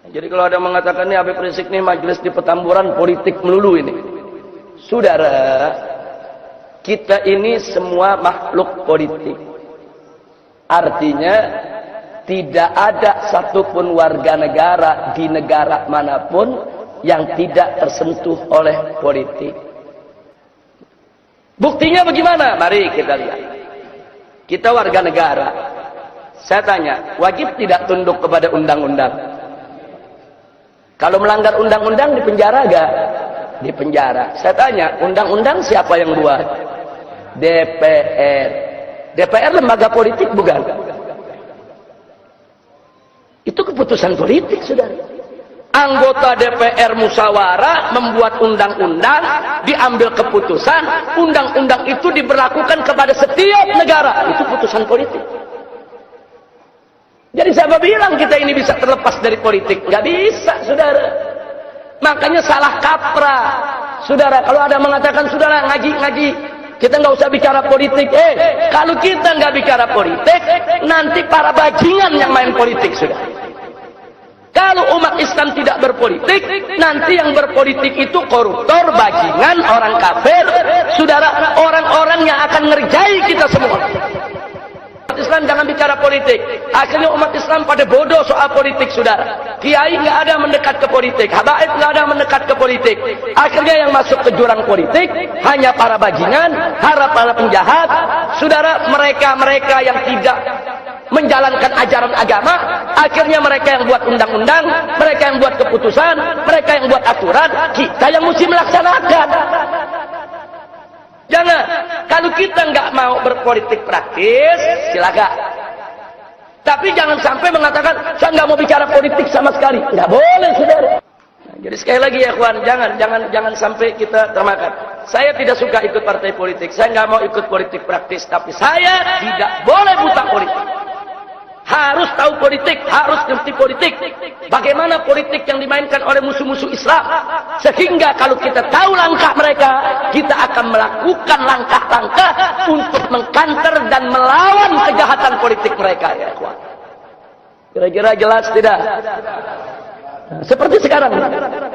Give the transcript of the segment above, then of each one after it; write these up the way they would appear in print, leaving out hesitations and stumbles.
Jadi kalau ada yang mengatakan ini Habib Rizik nih majelis di Petamburan politik melulu ini. Saudara, kita ini semua makhluk politik. Artinya tidak ada satupun warga negara di negara manapun yang tidak tersentuh oleh politik. Buktinya bagaimana? Mari kita lihat. Kita warga negara. Saya tanya, wajib tidak tunduk kepada undang-undang? Kalau melanggar undang-undang dipenjara gak? Dipenjara. Saya tanya, undang-undang siapa yang buat? DPR. DPR lembaga politik bukan? Itu keputusan politik, saudara. Anggota DPR musyawarah membuat undang-undang, diambil keputusan, undang-undang itu diberlakukan kepada setiap negara. Itu putusan politik. Jadi siapa bilang kita ini bisa terlepas dari politik? Nggak bisa, saudara. Makanya salah kaprah, saudara. Kalau ada mengatakan, saudara ngaji-ngaji, kita nggak usah bicara politik. Kalau kita nggak bicara politik, nanti para bajingan yang main politik, saudara. Kalau umat Islam tidak berpolitik, nanti yang berpolitik itu koruptor, bajingan, orang kafir, saudara, orang-orang yang akan ngerjai kita semua. Umat Islam jangan bicara politik. Akhirnya umat Islam pada bodoh soal politik, saudara. Kiai nggak ada mendekat ke politik, habaib nggak ada mendekat ke politik. Akhirnya yang masuk ke jurang politik hanya para bajingan, para penjahat, saudara. Mereka yang tidak menjalankan ajaran agama, akhirnya mereka yang buat undang-undang, mereka yang buat keputusan, mereka yang buat aturan, kita yang mesti melaksanakan. Jangan, kalau kita nggak mau berpolitik praktis, silakan. Tapi jangan sampai mengatakan, saya nggak mau bicara politik sama sekali. Nggak boleh, saudara. Nah, jadi sekali lagi ya kawan, jangan sampai kita termakan. Saya tidak suka ikut partai politik, saya nggak mau ikut politik praktis, tapi saya tidak boleh buta politik. Harus tahu politik, harus ngerti politik. Bagaimana politik yang dimainkan oleh musuh-musuh Islam. Sehingga kalau kita tahu langkah mereka, kita akan melakukan langkah-langkah untuk mengkanter dan melawan kejahatan politik mereka. Ya, kira-kira jelas tidak? Nah, seperti sekarang,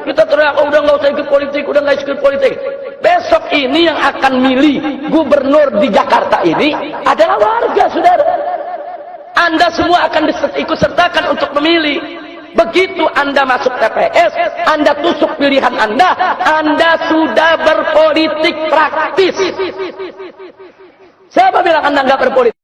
kita teriak, udah nggak usah ikut politik, udah nggak ikut politik. Besok ini yang akan milih gubernur di Jakarta ini adalah warga, saudara. Anda semua akan ikut sertakan untuk memilih. Begitu Anda masuk TPS, Anda tusuk pilihan Anda sudah berpolitik praktis. Siapa bilang Anda nggak berpolitik?